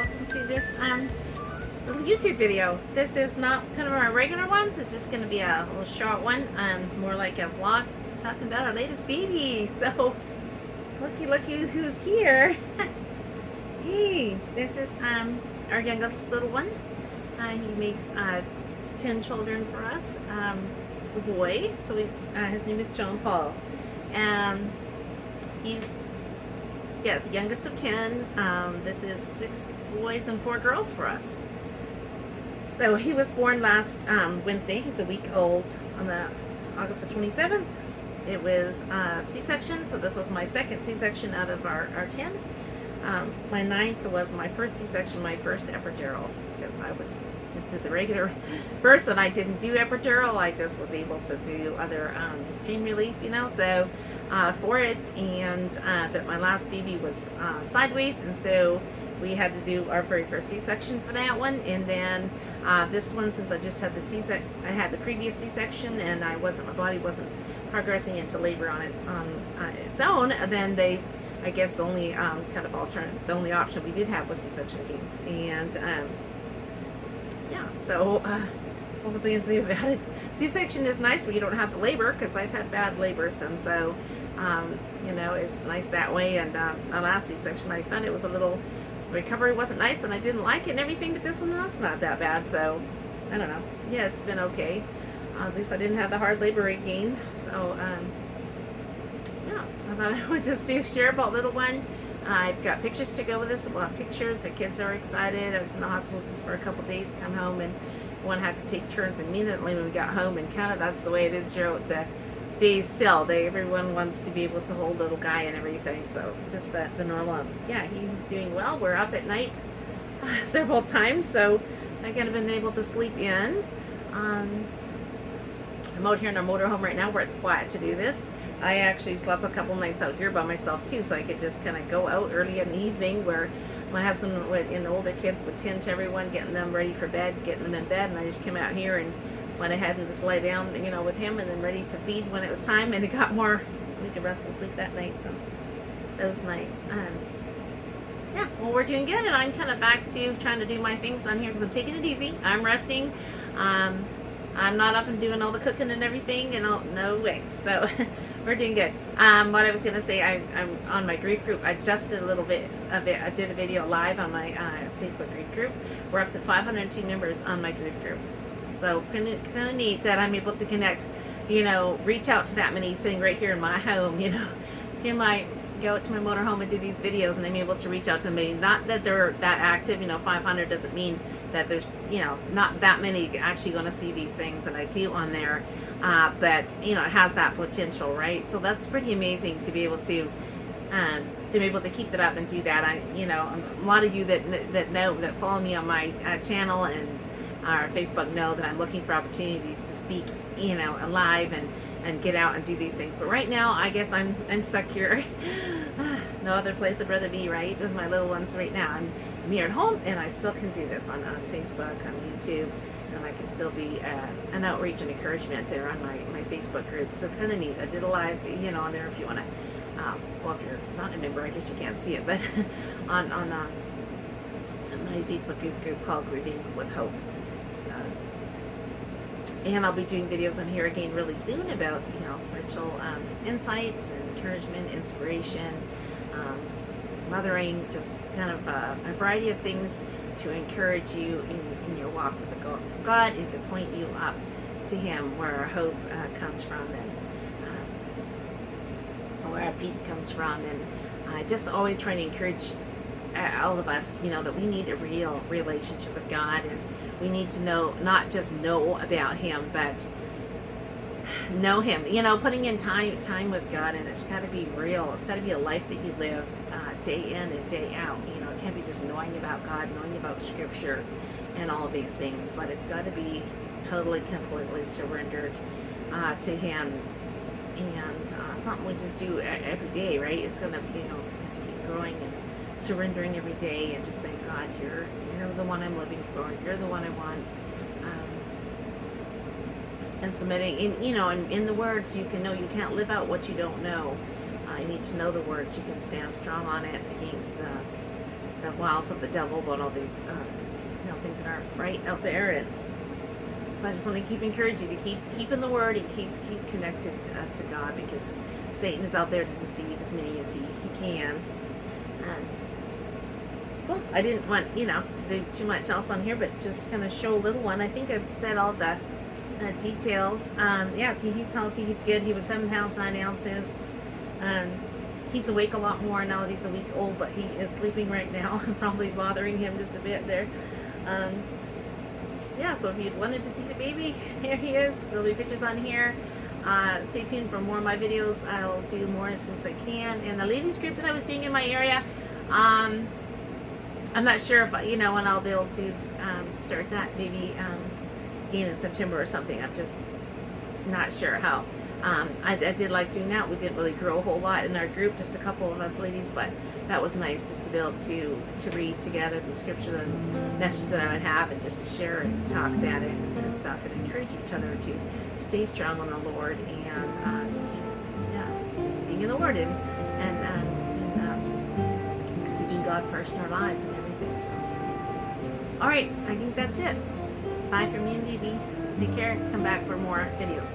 welcome to this little YouTube video. This is not kind of our regular ones. It's just going to be a little short one, more like a vlog talking about our latest baby. So looky who's here. Hey, this is our youngest little one. He makes 10 children for us. A boy. So his name is John Paul, and he's the youngest of 10. This is 6 boys and 4 girls for us. So he was born last Wednesday. He's a week old on the August the 27th. It was C-section, so this was my second C-section out of our 10. My 9th was my first C-section, my first epidural, because I just did the regular birth, and I didn't do epidural. I just was able to do other pain relief, so for it. And but my last baby was sideways, and so we had to do our very first C-section for that one. And then this one, since I just had the C-section, I had the previous C-section, and my body wasn't progressing into labor on its own. And then I guess the only kind of alternative, the only option we did have was C-section again. And yeah, so what was I going to say about it? C-section is nice when you don't have the labor, because I've had bad labors, and so it's nice that way. And my last C-section, I thought it was a little, recovery wasn't nice, and I didn't like it and everything, but this one was not that bad. So I don't know. Yeah, it's been okay. At least I didn't have the hard labor again. So yeah, I thought I would just share about little one. I've got pictures to go with this. A lot of pictures. The kids are excited. I was in the hospital just for a couple days. Come home, and one had to take turns immediately when we got home. And kind of that's the way it is throughout the days. Still, everyone wants to be able to hold little guy and everything. So just the normal. Yeah, he's doing well. We're up at night several times, so I kind of been able to sleep in. I'm out here in our motorhome right now where it's quiet to do this. I actually slept a couple nights out here by myself too, so I could just kind of go out early in the evening, where my husband and the older kids would tend to everyone, getting them ready for bed, getting them in bed, and I just came out here and went ahead and just lay down, with him, and then ready to feed when it was time. And it got more, we could rest and sleep that night, so those nights. Yeah, well, we're doing good, and I'm kind of back to trying to do my things on here because I'm taking it easy. I'm resting. I'm not up and doing all the cooking and everything, and no way. So we're doing good. What I was going to say, I'm on my grief group. I just did a little bit of it. I did a video live on my Facebook grief group. We're up to 502 members on my grief group. So kind of neat that I'm able to connect, reach out to that many sitting right here in my home. Here go out to my motorhome and do these videos, and I'm able to reach out to many. Not that they're that active. 500 doesn't mean that there's not that many actually going to see these things that I do on there. But it has that potential, right? So that's pretty amazing to be able to keep that up and do that. A lot of you that follow me on my channel and our Facebook know that I'm looking for opportunities to speak, live and get out and do these things. But right now, I guess I'm stuck here. No other place I'd rather be, right, with my little ones right now. I'm here at home, and I still can do this on Facebook, on YouTube, and I can still be an outreach and encouragement there on my Facebook group. So kind of neat. I did a live, on there if you want to. Well, if you're not a member, I guess you can't see it, but on my Facebook group called Grieving with Hope. And I'll be doing videos on here again really soon about spiritual insights and encouragement, inspiration, mothering, just kind of a variety of things to encourage you in your walk with God, and to point you up to Him, where our hope comes from, and where our peace comes from. And just always trying to encourage all of us, that we need a real relationship with God, and we need to not just know about Him, but know Him. Putting in time with God, and it's got to be real. It's got to be a life that you live day in and day out. It can't be just knowing about God, knowing about Scripture, and all of these things, but it's got to be totally, completely surrendered to Him, and something we just do every day, right? It's gonna, have to keep growing and surrendering every day, and just saying, God, you're the one I'm living for. You're the one I want. And submitting, and in the words, you can't live out what you don't know. You need to know the words. You can stand strong on it against the wiles of the devil, about all these things that aren't right out there. And so I just want to keep encouraging you to keep in the Word and keep connected to God, because Satan is out there to deceive as many as he can. Well, I didn't want to do too much else on here, but just kind of show a little one. I think I've said all the details. Yeah, see, he's healthy, he's good. He was 7 pounds 9 ounces. He's awake a lot more now that he's a week old, but he is sleeping right now. I'm probably bothering him just a bit there. Yeah, so if you wanted to see the baby, here he is. There'll be pictures on here. Stay tuned for more of my videos. I'll do more as soon as I can. And the ladies group that I was doing in my area, I'm not sure if when I'll be able to start that, maybe in September or something. I'm just not sure how. I did like doing that. We didn't really grow a whole lot in our group, just a couple of us ladies, but that was nice, just to be able to read together the scripture, the messages that I would have, and just to share and talk about it and stuff, and encourage each other to stay strong on the Lord, and to keep being in the Word and seeking God first in our lives and everything. So, all right, I think that's it. Bye from me and Bibi. Take care. Come back for more videos.